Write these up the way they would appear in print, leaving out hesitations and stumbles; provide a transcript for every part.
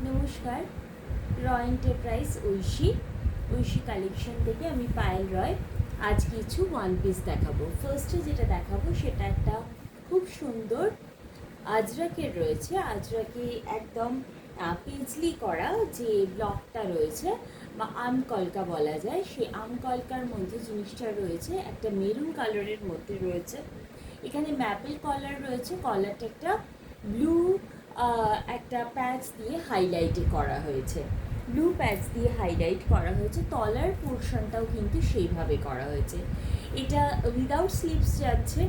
নমস্কার, রয় enterprise Oishi collection থেকে আমি পায়েল রয়। আজ কিছু ওয়ান পিস দেখাবো। ফার্স্টে যেটা দেখাবো সেটা একটা খুব সুন্দর আজরাকের রয়েছে। আজরাকে একদম পেজলি করা যে ব্লকটা রয়েছে বা আমকলকা বলা যায়, সেই আমকলকার মধ্যে জিনিসটা রয়েছে একটা মেরুন কালারের মধ্যে রয়েছে। এখানে ম্যাপেল কলার রয়েছে, কলারটা একটা ব্লু একটা প্যাচ দিয়ে হাইলাইটে করা হয়েছে, ব্লু প্যাচ দিয়ে হাইলাইট করা হয়েছে। তলার পোর্শনটাও কিন্তু সেইভাবে করা হয়েছে। এটা উইদাউট স্লিভস যাচ্ছে,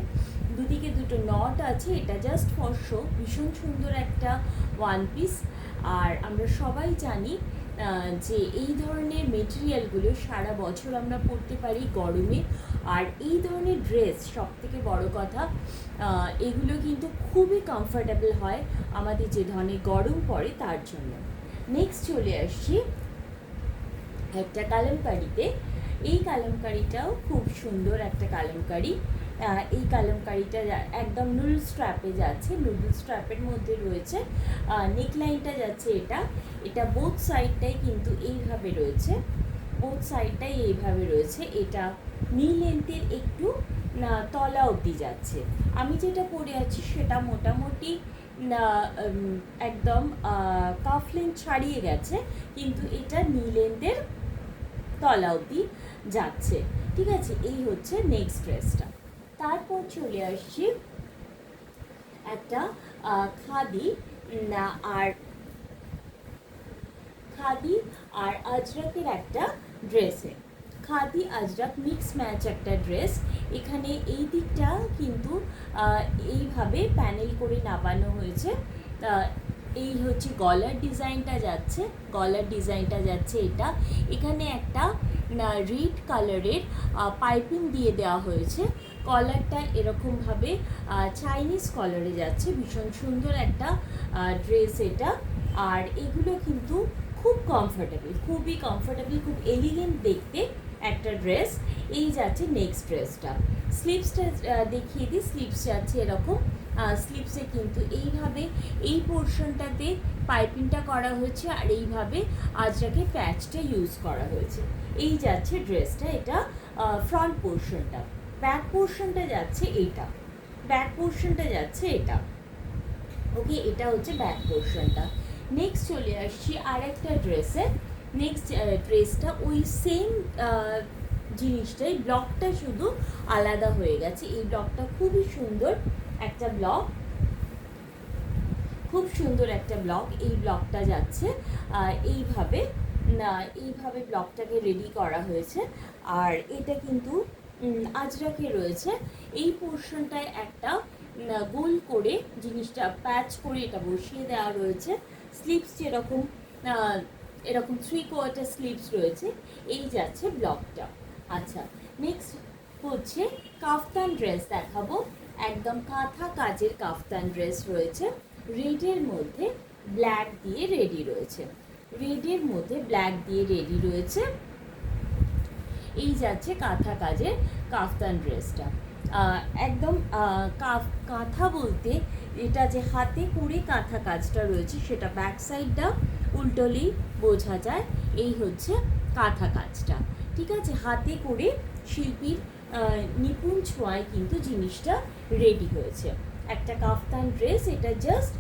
দুদিকে দুটো নট আছে। এটা জাস্ট ফর শো, ভীষণ সুন্দর একটা ওয়ান পিস। আর আমরা সবাই জানি যে এই ধরনের মেটেরিয়ালগুলো সারা বছর আমরা পরতে পারি গরমে। আর এই ধরনের ড্রেস, সবথেকে বড় কথা, এগুলো কিন্তু খুবই কমফোর্টেবল হয় আমাদের যে ধরনের গরম পড়ে তার জন্য। নেক্সট চলে আসছি একটা কালামকারিতে। এই কালামকারিটাও খুব সুন্দর একটা কালামকারি। এই কালামকারিটা একদম নুডল স্ট্র্যাপে যাচ্ছে, নুডল স্ট্র্যাপের মধ্যে রয়েছে। নেকলাইনটা যাচ্ছে এটা বোথ সাইডটাই কিন্তু এইভাবে রয়েছে, বোথ সাইডটাই এইভাবে রয়েছে। এটা নি লেন্থের একটু তলা অবধি যাচ্ছে। আমি যেটা পরে আছি সেটা মোটামুটি একদম কাফ লেন্থ ছাড়িয়ে গেছে, কিন্তু এটা নি লেন্থের তলা অবধি যাচ্ছে। ঠিক আছে, এই হচ্ছে নেক্সট ড্রেসটা। তারপর চলে আসছি একটা খাদি আর আজরাকের একটা ড্রেসে। খাদি আজরাক মিক্স ম্যাচ একটা ড্রেস। এখানে এই দিকটা কিন্তু এইভাবে প্যানেল করে নামানো হয়েছে। এই হচ্ছে গলার ডিজাইনটা যাচ্ছে, এটা। এখানে একটা রেড কালারের পাইপিং দিয়ে দেওয়া হয়েছে। কলারটা এরকমভাবে চাইনিজ কলারে যাচ্ছে। ভীষণ সুন্দর একটা ড্রেস এটা। আর এগুলো কিন্তু খুব কমফোর্টেবল, খুবই কমফোর্টেবল, খুব এলিগেন্ট দেখতে একটা ড্রেস। এই যাচ্ছে নেক্সট ড্রেসটা। স্লিভসটা দেখিয়ে দিই। স্লিভস যাচ্ছে এরকম। স্লিভসে কিন্তু এইভাবে এই পোর্শনটাতে পাইপিংটা করা হয়েছে, আর এইভাবে আজরাকে প্যাচটা ইউজ করা হয়েছে। এই যাচ্ছে ড্রেসটা, এটা ফ্রন্ট পোর্শনটা। ব্যাক পোর্শনটা যাচ্ছে এইটা, ওকে, এটা হচ্ছে ব্যাক পোর্শনটা। নেক্সট চলে আসছি আর একটা ড্রেসে। নেক্সট ড্রেসটা ওই সেম জিনিসটাই, ব্লকটা শুধু আলাদা হয়ে গেছে। এই ব্লকটা খুবই সুন্দর একটা ব্লক, খুব সুন্দর একটা ব্লক। এই ব্লকটা যাচ্ছে এইভাবে ব্লকটাকে রেডি করা হয়েছে। আর এটা কিন্তু আজরাকে রয়েছে। এই পোর্শনটায় একটা গোল করে জিনিসটা প্যাচ করে এটা বসিয়ে দেওয়া রয়েছে। স্লিভস যেরকম এরকম 3/4 স্লিভস রয়েছে। এই যাচ্ছে ব্লকটা। আচ্ছা, নেক্সট হচ্ছে কাফতান ড্রেস দেখাবো। একদম কাঁথা কাজের কাফতান ড্রেস রয়েছে। রেডের মধ্যে ব্ল্যাক দিয়ে রেডি রয়েছে, এই যাচ্ছে কাঁথা কাজের কাফতান ড্রেসটা। একদম কাঁথা বলতে এটা যে হাতে করে কাঁথা কাজটা রয়েছে সেটা ব্যাক সাইডটা উল্টোলেই বোঝা যায়। এই হচ্ছে কাঁথা কাজটা। ঠিক আছে, হাতে করে শিল্পীর নিপুণ ছোঁয়ায় কিন্তু জিনিসটা রেডি হয়েছে। একটা কাফতান ড্রেস, এটা জাস্ট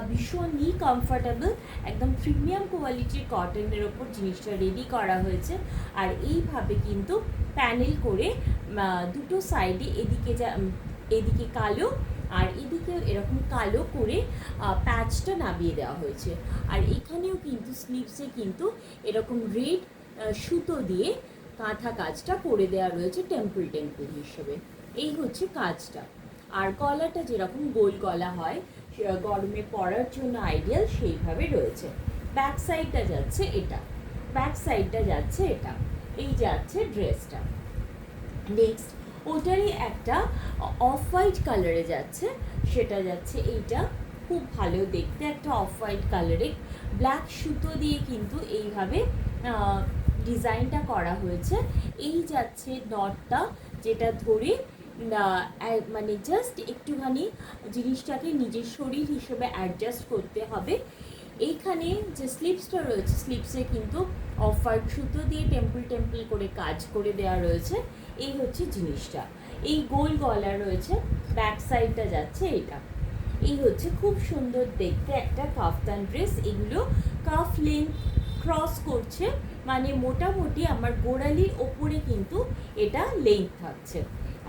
ভীষণই কমফোর্টেবল, একদম প্রিমিয়াম কোয়ালিটির কটনের ওপর জিনিসটা রেডি করা হয়েছে। আর এইভাবে কিন্তু প্যানেল করে দুটো সাইডে, এদিকে কালো আর এদিকে এরকম কালো করে প্যাচটা নামিয়ে দেওয়া হয়েছে। আর এখানেও কিন্তু স্লিভসে কিন্তু এরকম রেড সুতো দিয়ে কাঁথা কাজটা করে দেওয়া রয়েছে টেম্পল হিসেবে। এই হচ্ছে কাজটা। আর গলাটা যেরকম গোল গলা হয় গরমে পরার জন্য আইডিয়াল, সেইভাবে রয়েছে। ব্যাক সাইডটা যাচ্ছে এটা, এই যাচ্ছে ড্রেসটা। নেক্সট ওটারই একটা অফ হোয়াইট কালারে যাচ্ছে, সেটা যাচ্ছে এইটা। খুব ভালো দেখতে একটা অফ হোয়াইট কালারে ব্ল্যাক সুতো দিয়ে কিন্তু এইভাবে ডিজাইনটা করা হয়েছে। এই যাচ্ছে নটটা, যেটা ধরে মানে জাস্ট একটুখানি জিনিসটাকে নিজের শরীর হিসেবে অ্যাডজাস্ট করতে হবে। এইখানে যে স্লিপসটা রয়েছে, স্লিপসে কিন্তু অফ হোয়াইট সুতো দিয়ে টেম্পল টেম্পল করে কাজ করে দেওয়া রয়েছে। এই হচ্ছে জিনিসটা। এই গোল গলা রয়েছে, ব্যাক সাইডটা যাচ্ছে এটা। এই হচ্ছে খুব সুন্দর দেখতে একটা কাফতান ড্রেস। এগুলো কাফ লেন্থ ক্রস করছে, মানে মোটামুটি আমার গোড়ালির ওপরে কিন্তু এটা লেন্থ থাকছে।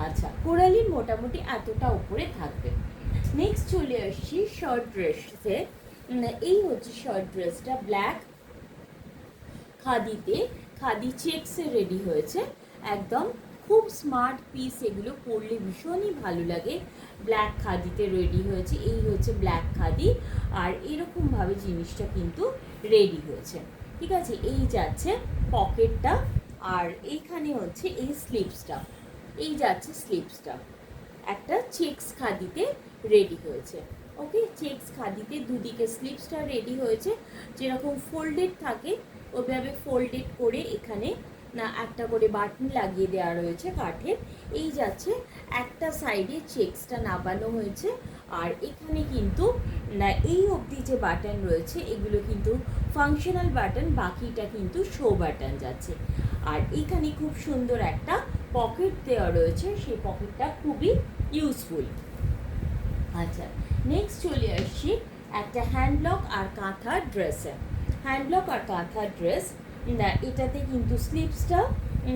আচ্ছা, গোড়ালির মোটামুটি এতটা ওপরে থাকবে। নেক্সট চলে আসছি শর্ট ড্রেসে। এই হচ্ছে শর্ট ড্রেসটা, ব্ল্যাক খাদিতে, খাদি চেক্সে রেডি হয়েছে একদম। খুব স্মার্ট পিস, এগুলো পরলে ভীষণই ভালো লাগে। ব্ল্যাক খাদিতে রেডি হয়েছে, এই হচ্ছে ব্ল্যাক খাদি। আর এরকমভাবে জিনিসটা কিন্তু রেডি হয়েছে, ঠিক আছে। এই যাচ্ছে পকেটটা, আর এইখানে হচ্ছে এই স্লিপসটা, এই যাচ্ছে স্লিপসটা। একটা চেক্স খাদিতে রেডি হয়েছে। ওকে, চেক্স খাদিতে দুদিকে স্লিপসটা রেডি হয়েছে, যেরকম ফোল্ডেড থাকে ওইভাবে ফোল্ডেড করে এখানে না একটা করে বাটন লাগিয়ে দেওয়া রয়েছে কাঠের। এই যাচ্ছে একটা সাইডে চেক্সটা নামানো হয়েছে, আর এখানে কিন্তু না এই অবধি যে বাটন রয়েছে এগুলো কিন্তু ফাংশনাল বাটন, বাকিটা কিন্তু শো বাটন যাচ্ছে। আর এখানে খুব সুন্দর একটা পকেট দেওয়া রয়েছে, সেই পকেটটা খুবই ইউজফুল। আচ্ছা, নেক্সট চলে আসছি একটা হ্যান্ডলক আর কাঁথা ড্রেসে। হ্যান্ডলক আর কাঁথা ড্রেস, না এটাতে কিন্তু স্লিপসটা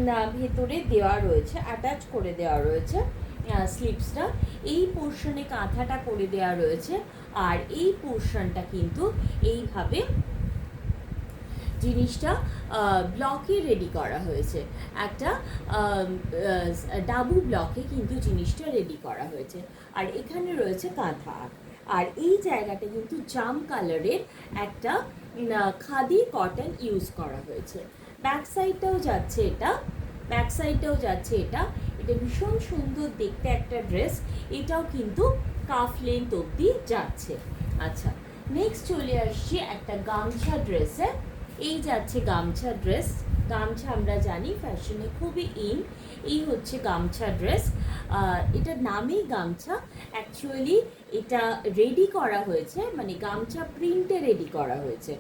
না ভেতরে দেওয়া রয়েছে, অ্যাটাচ করে দেওয়া রয়েছে স্লিপসটা। এই পোর্শনে কাঁথাটা করে দেওয়া রয়েছে, আর এই পোর্শনটা কিন্তু এইভাবে জিনিসটা ব্লকে রেডি করা হয়েছে। একটা ডাবু ব্লকে কিন্তু জিনিসটা রেডি করা হয়েছে। আর এখানে রয়েছে কাঁথা, আর এই জায়গাটা কিন্তু জাম কালারের একটা খাদি কটন ইউজ করা হয়েছে। ব্যাক সাইডটাও যাচ্ছে এটা, ব্যাক সাইডটাও যাচ্ছে এটা। এটা ভীষণ সুন্দর দেখতে একটা ড্রেস, এটাও কিন্তু কাফ লেন্থ অবধি যাচ্ছে। আচ্ছা, নেক্সট চলে আসছি একটা গামছা ড্রেসে। এই যাচ্ছে গামছা ড্রেস। গামছা আমরা জানি ফ্যাশনে খুবই ইন। এই হচ্ছে গামছা ড্রেস, এটার নামেই গামছা। অ্যাকচুয়ালি এটা রেডি করা হয়েছে, মানে গামছা প্রিন্টে রেডি করা হয়েছে।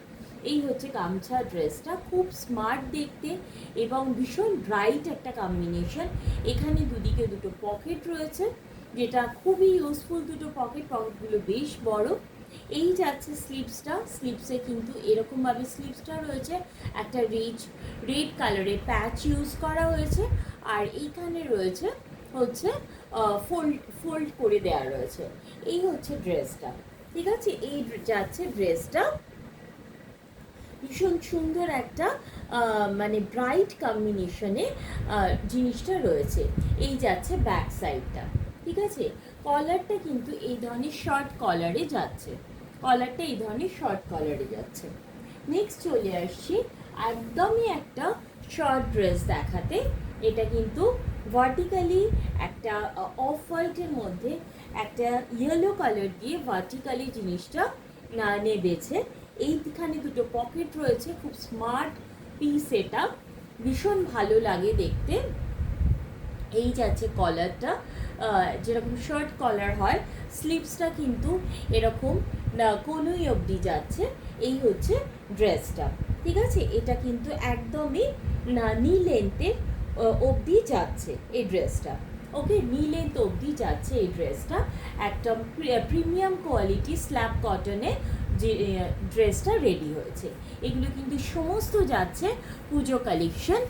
এই হচ্ছে গামছা ড্রেসটা, খুব স্মার্ট দেখতে এবং ভীষণ ব্রাইট একটা কম্বিনেশন। এখানে দুদিকে দুটো পকেট রয়েছে, যেটা খুবই ইউজফুল। দুটো পকেটগুলো বেশ বড়। এই যাচ্ছে স্লিপসটা, স্লিপসে কিন্তু এরকমভাবে স্লিপসটা রয়েছে, একটা রেড কালারের প্যাচ ইউজ করা হয়েছে। আর এইখানে রয়েছে হচ্ছে ফোল্ড করে দেওয়া রয়েছে। এই হচ্ছে ড্রেসটা, ঠিক আছে। এই যাচ্ছে ড্রেসটা, ভীষণ সুন্দর একটা মানে ব্রাইট কম্বিনেশনে জিনিসটা রয়েছে। এই যাচ্ছে ব্যাক সাইডটা, ঠিক আছে। কলারটা কিন্তু এই ধরনের শর্ট কলারে যাচ্ছে, কলারটা এই ধরনের শর্ট কলারে যাচ্ছে। নেক্সট চলে আসছি একদমই একটা শর্ট ড্রেস দেখাতে। এটা কিন্তু ভার্টিক্যালি একটা অফ হোয়াইটের মধ্যে একটা ইয়েলো কালার দিয়ে ভার্টিক্যালি জিনিসটা নেবেছে। এইখানে দুটো পকেট রয়েছে, খুব স্মার্ট পিস, এটা ভীষণ ভালো লাগে দেখতে। এই যাচ্ছে কলারটা, যেরকম শার্ট কলার হয়, স্লিভসটা কিন্তু এরকম কোনোই অবধি যাচ্ছে। এই হচ্ছে ড্রেসটা, ঠিক আছে। এটা কিন্তু একদমই নি লেন্থের অবধি যাচ্ছে এই ড্রেসটা। ওকে, নি লেন্থ অবধি যাচ্ছে এই ড্রেসটা। একদম প্রিমিয়াম কোয়ালিটি স্ল্যাব কটনে যে ড্রেসটা রেডি হয়েছে। এগুলো কিন্তু সমস্ত যাচ্ছে পুজো কালেকশন।